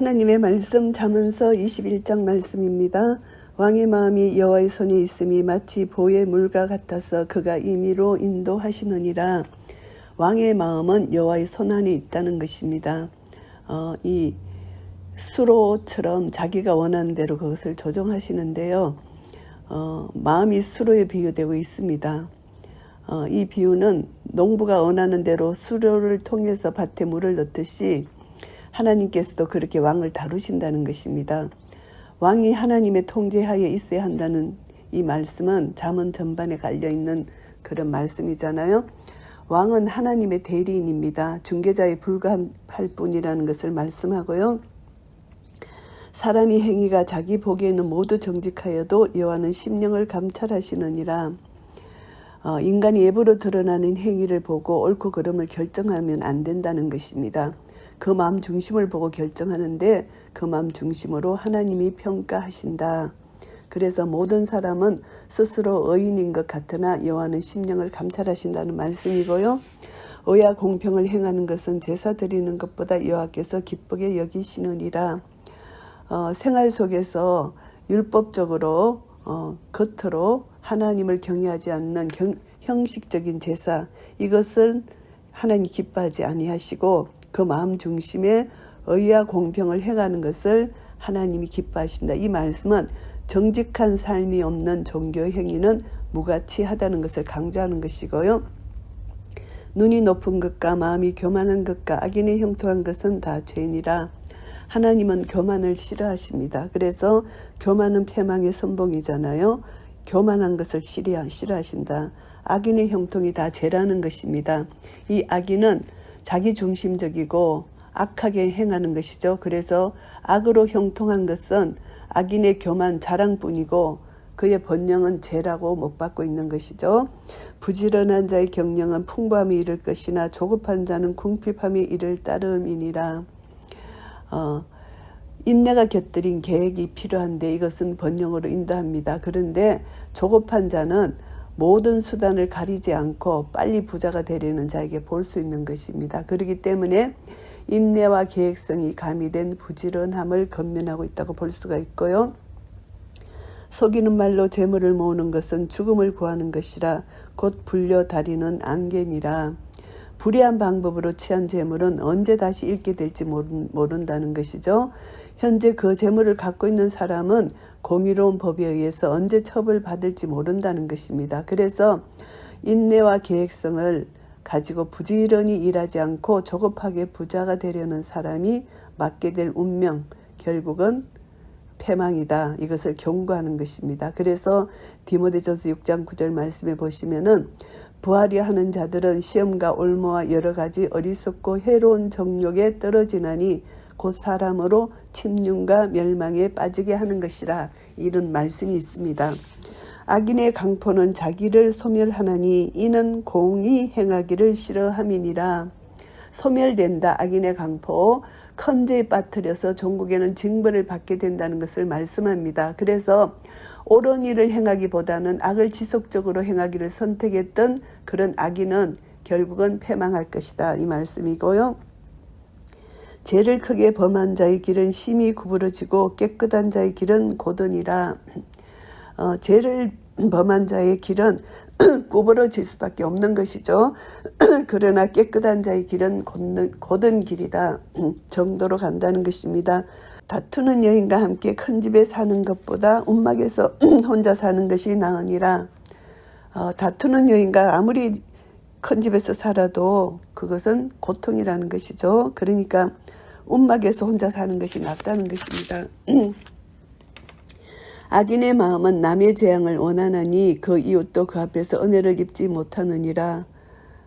하나님의 말씀 잠언서 21장 말씀입니다. 왕의 마음이 여호와의 손에 있음이 마치 보의 물과 같아서 그가 임의로 인도하시느니라. 왕의 마음은 여호와의 손 안에 있다는 것입니다. 이 수로처럼 자기가 원하는 대로 그것을 조정하시는데요. 마음이 수로에 비유되고 있습니다. 이 비유는 농부가 원하는 대로 수로를 통해서 밭에 물을 넣듯이 하나님께서도 그렇게 왕을 다루신다는 것입니다. 왕이 하나님의 통제하에 있어야 한다는 이 말씀은 잠언 전반에 갈려있는 그런 말씀이잖아요. 왕은 하나님의 대리인입니다. 중개자에 불과할 뿐이라는 것을 말씀하고요. 사람이 행위가 자기 보기에는 모두 정직하여도 여호와는 심령을 감찰하시느니라. 인간이 예부로 드러나는 행위를 보고 옳고 그름을 결정하면 안 된다는 것입니다. 그 마음 중심을 보고 결정하는데 그 마음 중심으로 하나님이 평가하신다. 그래서 모든 사람은 스스로 의인인 것 같으나 여호와는 심령을 감찰하신다는 말씀이고요. 의와 공평을 행하는 것은 제사 드리는 것보다 여호와께서 기쁘게 여기시느니라. 생활 속에서 율법적으로 겉으로 하나님을 경외하지 않는 형식적인 제사, 이것을 하나님 기뻐하지 아니하시고 그 마음 중심에 의와 공평을 행하는 것을 하나님이 기뻐하신다. 이 말씀은 정직한 삶이 없는 종교 행위는 무가치하다는 것을 강조하는 것이고요. 눈이 높은 것과 마음이 교만한 것과 악인의 형통한 것은 다 죄니라. 하나님은 교만을 싫어하십니다. 그래서 교만은 패망의 선봉이잖아요. 교만한 것을 싫어하신다. 악인의 형통이 다 죄라는 것입니다. 이 악인은 자기중심적이고 악하게 행하는 것이죠. 그래서 악으로 형통한 것은 악인의 교만 자랑뿐이고 그의 번영은 죄라고 못 받고 있는 것이죠. 부지런한 자의 경영은 풍부함이 이를 것이나 조급한 자는 궁핍함이 이를 따름이니라. 인내가 곁들인 계획이 필요한데 이것은 번영으로 인도합니다. 그런데 조급한 자는 모든 수단을 가리지 않고 빨리 부자가 되려는 자에게 볼 수 있는 것입니다. 그렇기 때문에 인내와 계획성이 가미된 부지런함을 건면하고 있다고 볼 수가 있고요. 속이는 말로 재물을 모으는 것은 죽음을 구하는 것이라 곧 불려다리는 안개니라. 불의한 방법으로 취한 재물은 언제 다시 잃게 될지 모른다는 것이죠. 현재 그 재물을 갖고 있는 사람은 공의로운 법에 의해서 언제 처벌받을지 모른다는 것입니다. 그래서 인내와 계획성을 가지고 부지런히 일하지 않고 조급하게 부자가 되려는 사람이 맞게 될 운명, 결국은 패망이다. 이것을 경고하는 것입니다. 그래서 디모데전서 6장 9절 말씀에 보시면은 부하려 하는 자들은 시험과 올무와 여러 가지 어리석고 해로운 정욕에 떨어지나니 곧 사람으로 침륜과 멸망에 빠지게 하는 것이라. 이런 말씀이 있습니다. 악인의 강포는 자기를 소멸하나니 이는 공의 행하기를 싫어함이니라. 소멸된다. 악인의 강포, 컨제에 빠뜨려서 종국에는 징벌을 받게 된다는 것을 말씀합니다. 그래서 옳은 일을 행하기보다는 악을 지속적으로 행하기를 선택했던 그런 악인은 결국은 패망할 것이다. 이 말씀이고요. 죄를 크게 범한 자의 길은 심히 구부러지고 깨끗한 자의 길은 고든이라. 죄를 범한 자의 길은 구부러질 수밖에 없는 것이죠. 그러나 깨끗한 자의 길은 고든 길이다. 정도로 간다는 것입니다. 다투는 여인과 함께 큰 집에 사는 것보다 움막에서 혼자 사는 것이 나으니라. 다투는 여인과 아무리 큰 집에서 살아도 그것은 고통이라는 것이죠. 그러니까 움막에서 혼자 사는 것이 낫다는 것입니다. 악인의 마음은 남의 재앙을 원하나니 그 이웃도 그 앞에서 은혜를 입지 못하느니라.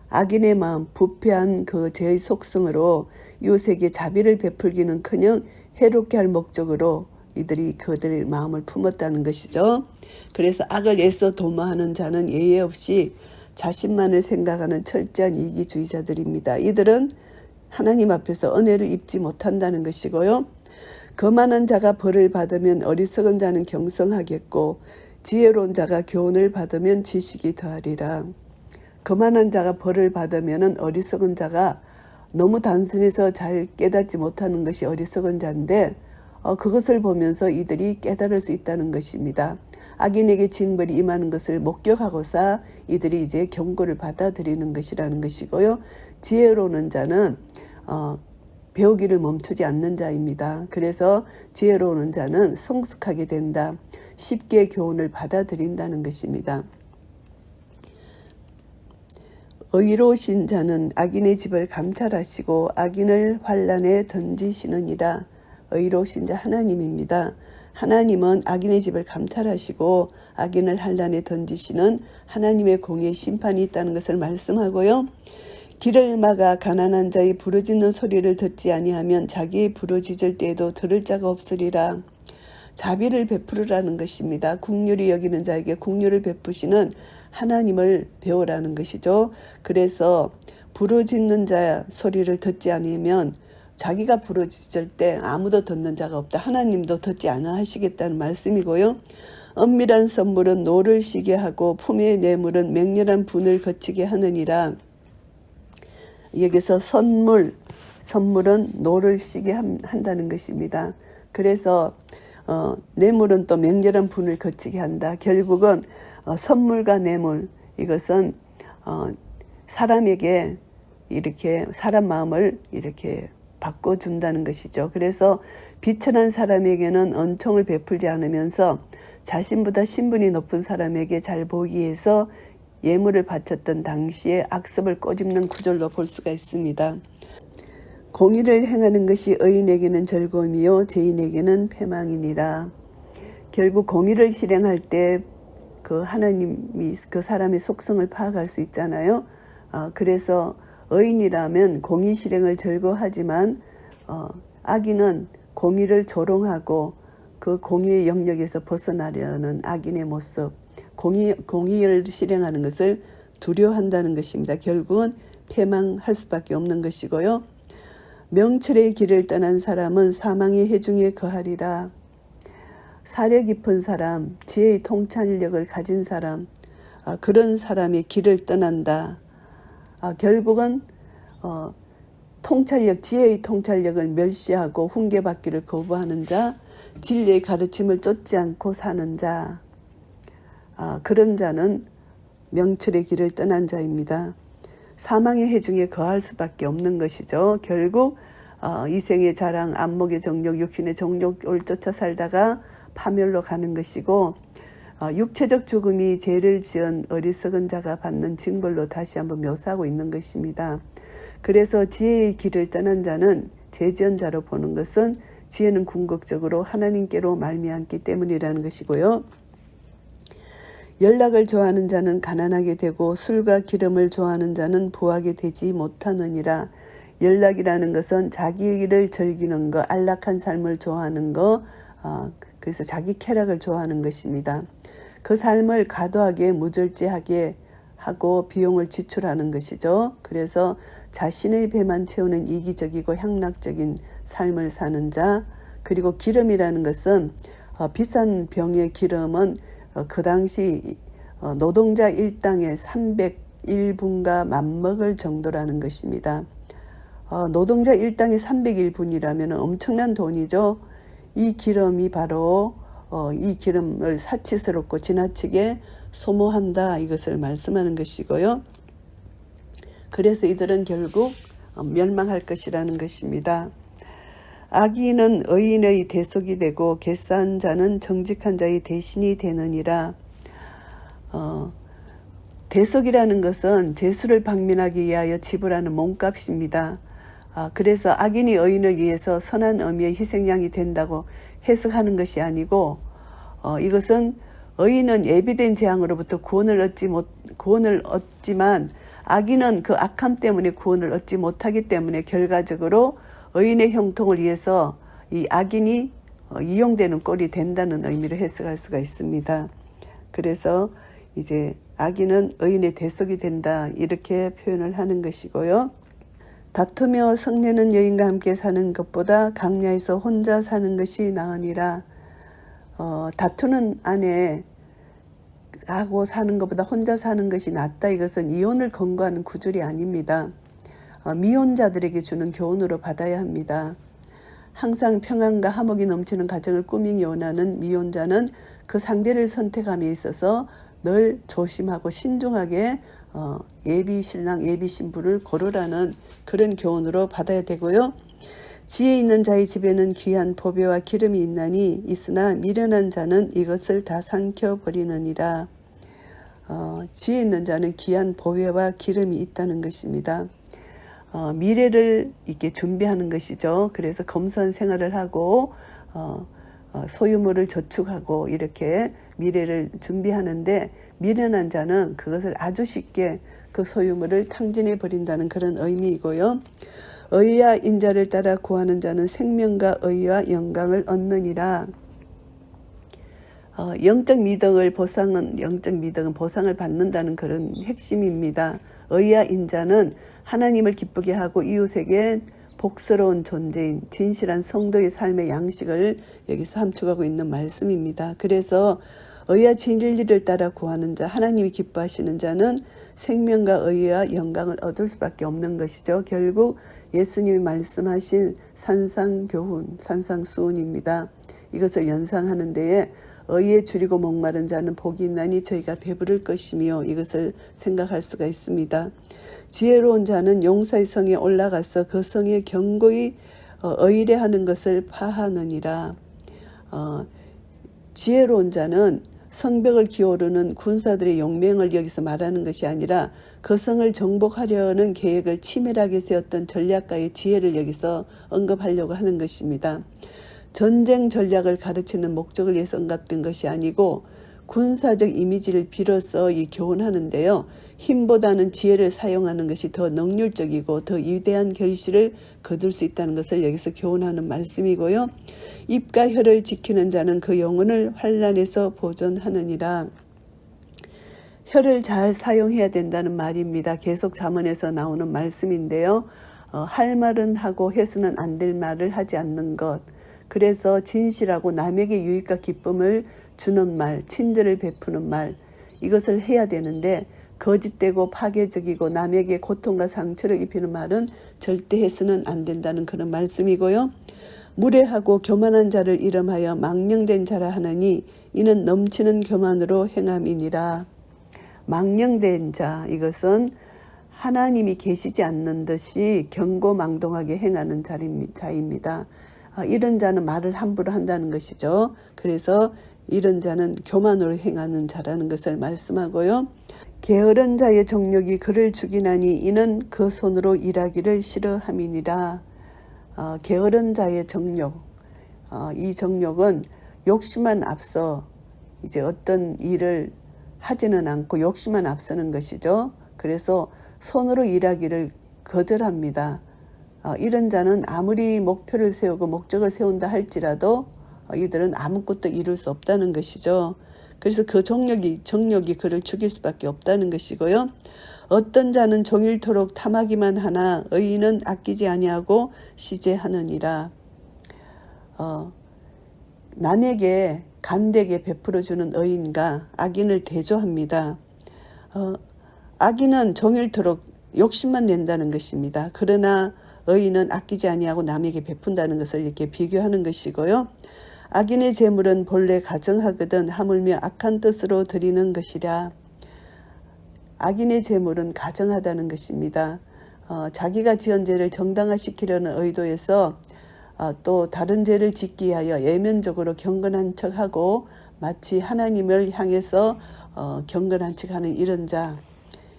악인의 마음, 부패한 그 죄의 속성으로 이웃에게 자비를 베풀기는커녕 해롭게 할 목적으로 이들이 그들의 마음을 품었다는 것이죠. 그래서 악을 애써 도모하는 자는 예외 없이 자신만을 생각하는 철저한 이기주의자들입니다. 이들은 하나님 앞에서 은혜를 입지 못한다는 것이고요. 거만한 자가 벌을 받으면 어리석은 자는 경성하겠고 지혜로운 자가 교훈을 받으면 지식이 더하리라. 거만한 자가 벌을 받으면 어리석은 자가 너무 단순해서 잘 깨닫지 못하는 것이 어리석은 자인데 그것을 보면서 이들이 깨달을 수 있다는 것입니다. 악인에게 징벌이 임하는 것을 목격하고서 이들이 이제 경고를 받아들이는 것이라는 것이고요. 지혜로운 자는 배우기를 멈추지 않는 자입니다. 그래서 지혜로운 자는 성숙하게 된다. 쉽게 교훈을 받아들인다는 것입니다. 의로우신 자는 악인의 집을 감찰하시고 악인을 환란에 던지시느니라. 의로우신 자 하나님입니다. 하나님은 악인의 집을 감찰하시고 악인을 환란에 던지시는 하나님의 공의 심판이 있다는 것을 말씀하고요. 길을 막아 가난한 자의 부르짖는 소리를 듣지 아니하면 자기의 부르짖을 때에도 들을 자가 없으리라. 자비를 베푸르라는 것입니다. 긍휼히 여기는 자에게 긍휼을 베푸시는 하나님을 배우라는 것이죠. 그래서 부르짖는 자 소리를 듣지 않으면 자기가 부르짖을 때 아무도 듣는 자가 없다. 하나님도 듣지 않아 하시겠다는 말씀이고요. 은밀한 선물은 노를 시게 하고 품의 뇌물은 맹렬한 분을 거치게 하느니라. 여기서 선물은 노를 시게 한다는 것입니다. 그래서 뇌물은 또 맹렬한 분을 거치게 한다. 결국은 선물과 뇌물, 이것은 사람에게 이렇게 사람 마음을 이렇게 바꿔준다는 것이죠. 그래서 비천한 사람에게는 은총을 베풀지 않으면서 자신보다 신분이 높은 사람에게 잘 보이기 위해서 예물을 바쳤던 당시에 악습을 꼬집는 구절로 볼 수가 있습니다. 공의를 행하는 것이 의인에게는 즐거움이요 죄인에게는 패망이니라. 결국 공의를 실행할 때 그 하나님이 그 사람의 속성을 파악할 수 있잖아요. 그래서 의인이라면 공의 실행을 즐거워하지만 악인은 공의를 조롱하고 그 공의의 영역에서 벗어나려는 악인의 모습, 공의를 실행하는 것을 두려워한다는 것입니다. 결국은 패망할 수밖에 없는 것이고요. 명철의 길을 떠난 사람은 사망의 해중에 거하리라. 사려 깊은 사람, 지혜의 통찰력을 가진 사람, 그런 사람의 길을 떠난다. 결국은 지혜의 통찰력을 멸시하고 훈계받기를 거부하는 자, 진리의 가르침을 쫓지 않고 사는 자, 그런 자는 명철의 길을 떠난 자입니다. 사망의 해중에 거할 수밖에 없는 것이죠. 결국 이생의 자랑, 안목의 정욕, 육신의 정욕을 쫓아 살다가 파멸로 가는 것이고, 육체적 죽음이 죄를 지은 어리석은 자가 받는 징벌로 다시 한번 묘사하고 있는 것입니다. 그래서 지혜의 길을 떠난 자는 죄 지은 자로 보는 것은 지혜는 궁극적으로 하나님께로 말미암기 때문이라는 것이고요. 연락을 좋아하는 자는 가난하게 되고 술과 기름을 좋아하는 자는 부하게 되지 못하느니라. 연락이라는 것은 자기를 즐기는 것, 안락한 삶을 좋아하는 것, 그래서 자기 쾌락을 좋아하는 것입니다. 그 삶을 과도하게 무절제하게 하고 비용을 지출하는 것이죠. 그래서 자신의 배만 채우는 이기적이고 향락적인 삶을 사는 자, 그리고 기름이라는 것은 비싼 병의 기름은 그 당시 노동자 일당의 301분과 맞먹을 정도라는 것입니다. 노동자 일당의 301분이라면 엄청난 돈이죠. 이 기름이 바로 이 기름을 사치스럽고 지나치게 소모한다, 이것을 말씀하는 것이고요. 그래서 이들은 결국 멸망할 것이라는 것입니다. 악인은 의인의 대속이 되고 갯사한 자는 정직한 자의 대신이 되느니라. 대속이라는 것은 죄수를 방면하기 위하여 지불하는 몸값입니다. 그래서 악인이 의인을 위해서 선한 의미의 희생양이 된다고 해석하는 것이 아니고, 이것은 의인은 예비된 재앙으로부터 구원을 얻지만 악인은 그 악함 때문에 구원을 얻지 못하기 때문에 결과적으로 의인의 형통을 위해서 이 악인이 이용되는 꼴이 된다는 의미로 해석할 수가 있습니다. 그래서 이제 악인은 의인의 대속이 된다, 이렇게 표현을 하는 것이고요. 다투며 성내는 여인과 함께 사는 것보다 강야에서 혼자 사는 것이 나으니라. 다투는 아내 하고 사는 것보다 혼자 사는 것이 낫다. 이것은 이혼을 권고하는 구절이 아닙니다. 미혼자들에게 주는 교훈으로 받아야 합니다. 항상 평안과 화목이 넘치는 가정을 꾸미기 원하는 미혼자는 그 상대를 선택함에 있어서 늘 조심하고 신중하게 예비 신랑 예비 신부를 고르라는 그런 교훈으로 받아야 되고요. 지혜 있는 자의 집에는 귀한 보배와 기름이 있나니 있으나 미련한 자는 이것을 다 삼켜버리느니라. 지혜 있는 자는 귀한 보배와 기름이 있다는 것입니다. 미래를 이렇게 준비하는 것이죠. 그래서 검소한 생활을 하고 소유물을 저축하고 이렇게 미래를 준비하는데 미련한 자는 그것을 아주 쉽게 그 소유물을 탕진해 버린다는 그런 의미이고요. 의와 인자를 따라 구하는 자는 생명과 의와 영광을 얻느니라. 영적 미덕은 보상을 받는다는 그런 핵심입니다. 의와 인자는 하나님을 기쁘게 하고 이웃에게 복스러운 존재인 진실한 성도의 삶의 양식을 여기서 함축하고 있는 말씀입니다. 그래서 의와 진리를 따라 구하는 자, 하나님이 기뻐하시는 자는 생명과 의와 영광을 얻을 수밖에 없는 것이죠. 결국 예수님이 말씀하신 산상교훈, 산상수훈입니다. 이것을 연상하는 데에 의에 줄이고 목마른 자는 복이 있나니 저희가 배부를 것이며 이것을 생각할 수가 있습니다. 지혜로운 자는 용사의 성에 올라가서 그 성에 견고히 의뢰하는 것을 파하느니라. 지혜로운 자는 성벽을 기어오르는 군사들의 용맹을 여기서 말하는 것이 아니라 그 성을 정복하려는 계획을 치밀하게 세웠던 전략가의 지혜를 여기서 언급하려고 하는 것입니다. 전쟁 전략을 가르치는 목적을 위해서 언급된 것이 아니고 군사적 이미지를 빌어서 이 교훈하는데요. 힘보다는 지혜를 사용하는 것이 더 능률적이고 더 위대한 결실을 거둘 수 있다는 것을 여기서 교훈하는 말씀이고요. 입과 혀를 지키는 자는 그 영혼을 환난에서 보존하느니라. 혀를 잘 사용해야 된다는 말입니다. 계속 잠언에서 나오는 말씀인데요. 할 말은 하고 해서는 안 될 말을 하지 않는 것. 그래서 진실하고 남에게 유익과 기쁨을 주는 말, 친절을 베푸는 말, 이것을 해야 되는데 거짓되고 파괴적이고 남에게 고통과 상처를 입히는 말은 절대 해서는 안 된다는 그런 말씀이고요. 무례하고 교만한 자를 이름하여 망령된 자라 하나니 이는 넘치는 교만으로 행함이니라. 망령된 자, 이것은 하나님이 계시지 않는 듯이 경고망동하게 행하는 자입니다. 이런 자는 말을 함부로 한다는 것이죠. 그래서 이런 자는 교만으로 행하는 자라는 것을 말씀하고요. 게으른 자의 정욕이 그를 죽이나니 이는 그 손으로 일하기를 싫어함이니라. 게으른 자의 정욕, 이 정욕은 욕심만 앞서 이제 어떤 일을 하지는 않고 욕심만 앞서는 것이죠. 그래서 손으로 일하기를 거절합니다. 이런 자는 아무리 목표를 세우고 목적을 세운다 할지라도 이들은 아무것도 이룰 수 없다는 것이죠. 그래서 그 정욕이 그를 죽일 수밖에 없다는 것이고요. 어떤 자는 종일토록 탐하기만 하나 의인은 아끼지 아니하고 시제하느니라. 남에게 간대게 베풀어주는 의인과 악인을 대조합니다. 악인은 종일토록 욕심만 낸다는 것입니다. 그러나 의인은 아끼지 아니하고 남에게 베푼다는 것을 이렇게 비교하는 것이고요. 악인의 재물은 본래 가정하거든 하물며 악한 뜻으로 드리는 것이랴. 악인의 재물은 가정하다는 것입니다. 자기가 지은 죄를 정당화시키려는 의도에서 또 다른 죄를 짓기 위하여 예면적으로 경건한 척하고 마치 하나님을 향해서 경건한 척하는 이런 자,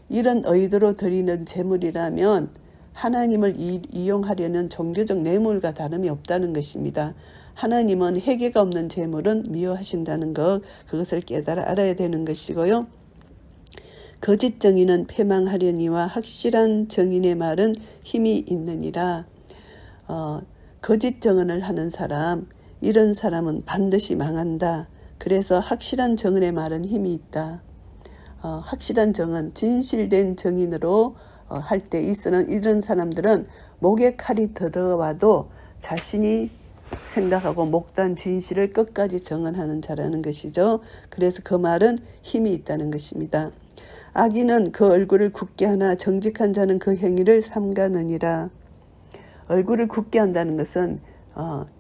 이런 의도로 드리는 재물이라면 하나님을 이용하려는 종교적 뇌물과 다름이 없다는 것입니다. 하나님은 회개가 없는 재물은 미워하신다는 것, 그것을 깨달아 알아야 되는 것이고요. 거짓 정의는 패망하려니와 확실한 정인의 말은 힘이 있느니라. 거짓 정언을 하는 사람, 이런 사람은 반드시 망한다. 그래서 확실한 정언의 말은 힘이 있다. 확실한 정언, 진실된 정인으로 할 때 있으는 이런 사람들은 목에 칼이 들어와도 자신이 생각하고 목단 진실을 끝까지 정언하는 자라는 것이죠. 그래서 그 말은 힘이 있다는 것입니다. 악인은 그 얼굴을 굳게 하나 정직한 자는 그 행위를 삼가느니라. 얼굴을 굳게 한다는 것은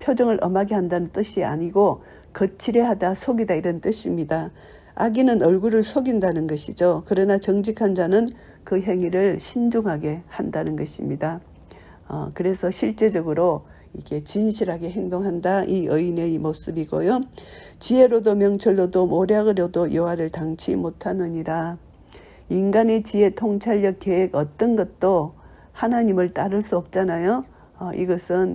표정을 엄하게 한다는 뜻이 아니고 거칠해하다, 속이다 이런 뜻입니다. 악인은 얼굴을 속인다는 것이죠. 그러나 정직한 자는 그 행위를 신중하게 한다는 것입니다. 그래서 실제적으로 이게 진실하게 행동한다, 이 의인의 모습이고요. 지혜로도 명철로도 모략으로도 여호와를 당치 못하느니라. 인간의 지혜, 통찰력, 계획 어떤 것도 하나님을 따를 수 없잖아요. 이것은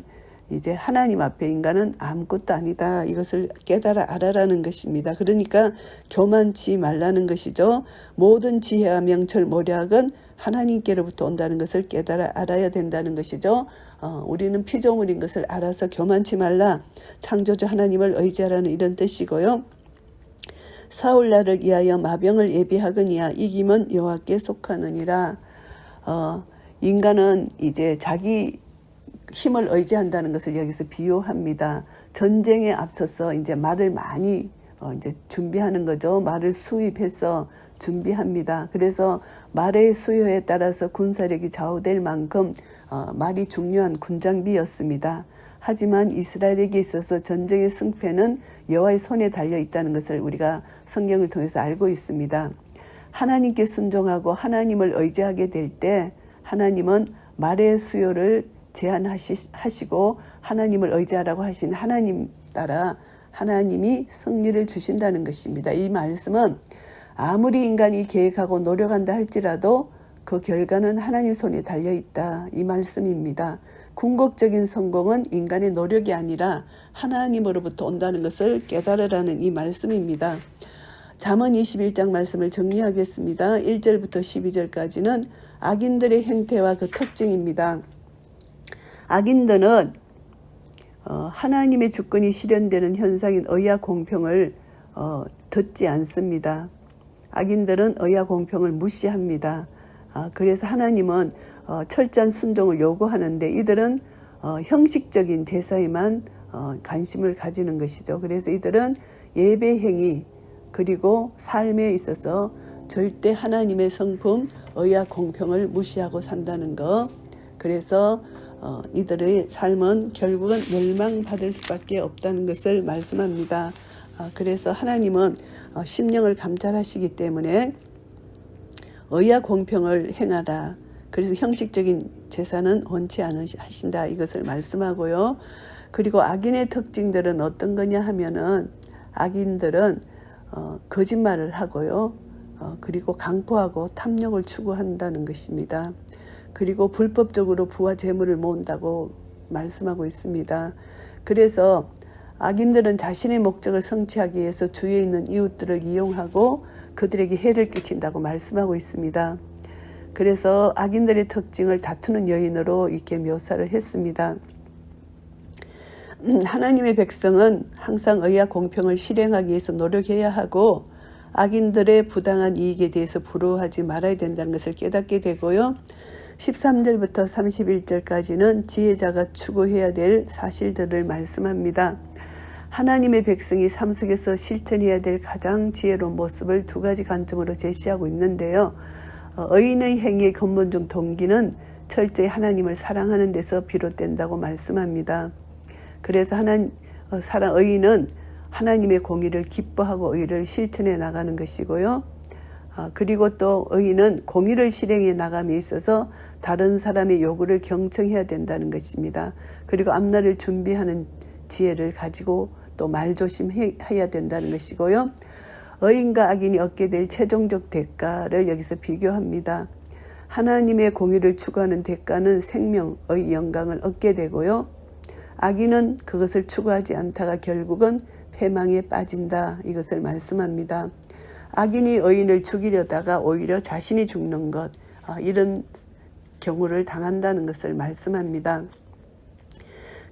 이제 하나님 앞에 인간은 아무것도 아니다. 이것을 깨달아 알아라는 것입니다. 그러니까 교만치 말라는 것이죠. 모든 지혜와 명철, 모략은 하나님께로부터 온다는 것을 깨달아 알아야 된다는 것이죠. 우리는 피조물인 것을 알아서 교만치 말라. 창조주 하나님을 의지하라는 이런 뜻이고요. 사울날을 위하여 마병을 예비하거니와 이김은 여호와께 속하느니라. 인간은 이제 자기 힘을 의지한다는 것을 여기서 비유합니다. 전쟁에 앞서서 이제 말을 많이 이제 준비하는 거죠. 말을 수입해서 준비합니다. 그래서 말의 수요에 따라서 군사력이 좌우될 만큼 말이 중요한 군장비였습니다. 하지만 이스라엘에게 있어서 전쟁의 승패는 여호와의 손에 달려 있다는 것을 우리가 성경을 통해서 알고 있습니다. 하나님께 순종하고 하나님을 의지하게 될 때 하나님은 말의 수요를 제한하시고 하나님을 의지하라고 하신 하나님 따라 하나님이 승리를 주신다는 것입니다. 이 말씀은 아무리 인간이 계획하고 노력한다 할지라도 그 결과는 하나님 손에 달려있다, 이 말씀입니다. 궁극적인 성공은 인간의 노력이 아니라 하나님으로부터 온다는 것을 깨달으라는 이 말씀입니다. 잠언 21장 말씀을 정리하겠습니다. 1절부터 12절까지는 악인들의 행태와 그 특징입니다. 악인들은 하나님의 주권이 실현되는 현상인 의와 공평을 듣지 않습니다. 악인들은 의와 공평을 무시합니다. 그래서 하나님은 철저한 순종을 요구하는데 이들은 형식적인 제사에만 관심을 가지는 것이죠. 그래서 이들은 예배 행위 그리고 삶에 있어서 절대 하나님의 성품, 의와 공평을 무시하고 산다는 것. 그래서 이들의 삶은 결국은 멸망받을 수밖에 없다는 것을 말씀합니다. 그래서 하나님은 심령을 감찰하시기 때문에 의와 공평을 행하라. 그래서 형식적인 제사는 원치 않으신다. 이것을 말씀하고요. 그리고 악인의 특징들은 어떤 거냐 하면은 악인들은 거짓말을 하고요. 그리고 강포하고 탐욕을 추구한다는 것입니다. 그리고 불법적으로 부와 재물을 모은다고 말씀하고 있습니다. 그래서 악인들은 자신의 목적을 성취하기 위해서 주위에 있는 이웃들을 이용하고 그들에게 해를 끼친다고 말씀하고 있습니다. 그래서 악인들의 특징을 다투는 여인으로 이렇게 묘사를 했습니다. 하나님의 백성은 항상 의와 공평을 실행하기 위해서 노력해야 하고 악인들의 부당한 이익에 대해서 부러워하지 말아야 된다는 것을 깨닫게 되고요. 13절부터 31절까지는 지혜자가 추구해야 될 사실들을 말씀합니다. 하나님의 백성이 삶 속에서 실천해야 될 가장 지혜로운 모습을 두 가지 관점으로 제시하고 있는데요. 의인의 행위의 근본적 동기는 철저히 하나님을 사랑하는 데서 비롯된다고 말씀합니다. 그래서 의인은 하나님의 공의를 기뻐하고 의를 실천해 나가는 것이고요. 그리고 또 의인은 공의를 실행해 나감에 있어서 다른 사람의 요구를 경청해야 된다는 것입니다. 그리고 앞날을 준비하는 지혜를 가지고 또 말조심해야 된다는 것이고요. 의인과 악인이 얻게 될 최종적 대가를 여기서 비교합니다. 하나님의 공의를 추구하는 대가는 생명의 영광을 얻게 되고요. 악인은 그것을 추구하지 않다가 결국은 패망에 빠진다. 이것을 말씀합니다. 악인이 의인을 죽이려다가 오히려 자신이 죽는 것, 이런 경우를 당한다는 것을 말씀합니다.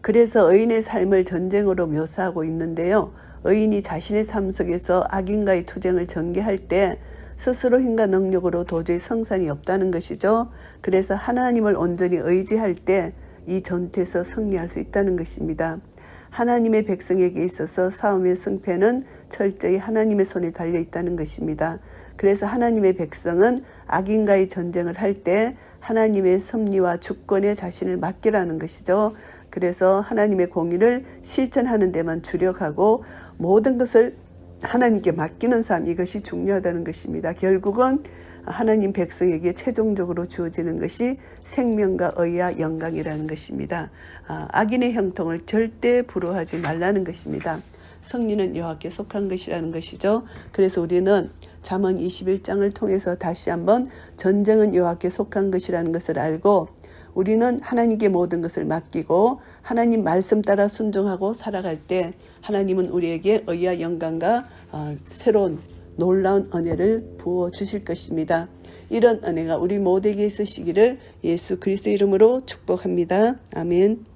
그래서 의인의 삶을 전쟁으로 묘사하고 있는데요. 의인이 자신의 삶 속에서 악인과의 투쟁을 전개할 때 스스로 힘과 능력으로 도저히 성산이 없다는 것이죠. 그래서 하나님을 온전히 의지할 때 이 전투에서 승리할 수 있다는 것입니다. 하나님의 백성에게 있어서 싸움의 승패는 철저히 하나님의 손에 달려 있다는 것입니다. 그래서 하나님의 백성은 악인과의 전쟁을 할 때 하나님의 섭리와 주권에 자신을 맡기라는 것이죠. 그래서 하나님의 공의를 실천하는 데만 주력하고 모든 것을 하나님께 맡기는 삶, 이것이 중요하다는 것입니다. 결국은 하나님 백성에게 최종적으로 주어지는 것이 생명과 의와 영광이라는 것입니다. 악인의 형통을 절대 부러워하지 말라는 것입니다. 승리는 여호와께 속한 것이라는 것이죠. 그래서 우리는 잠언 21장을 통해서 다시 한번 전쟁은 여호와께 속한 것이라는 것을 알고 우리는 하나님께 모든 것을 맡기고 하나님 말씀 따라 순종하고 살아갈 때 하나님은 우리에게 의와 영광과 새로운 놀라운 은혜를 부어 주실 것입니다. 이런 은혜가 우리 모두에게 있으시기를 예수 그리스도 이름으로 축복합니다. 아멘.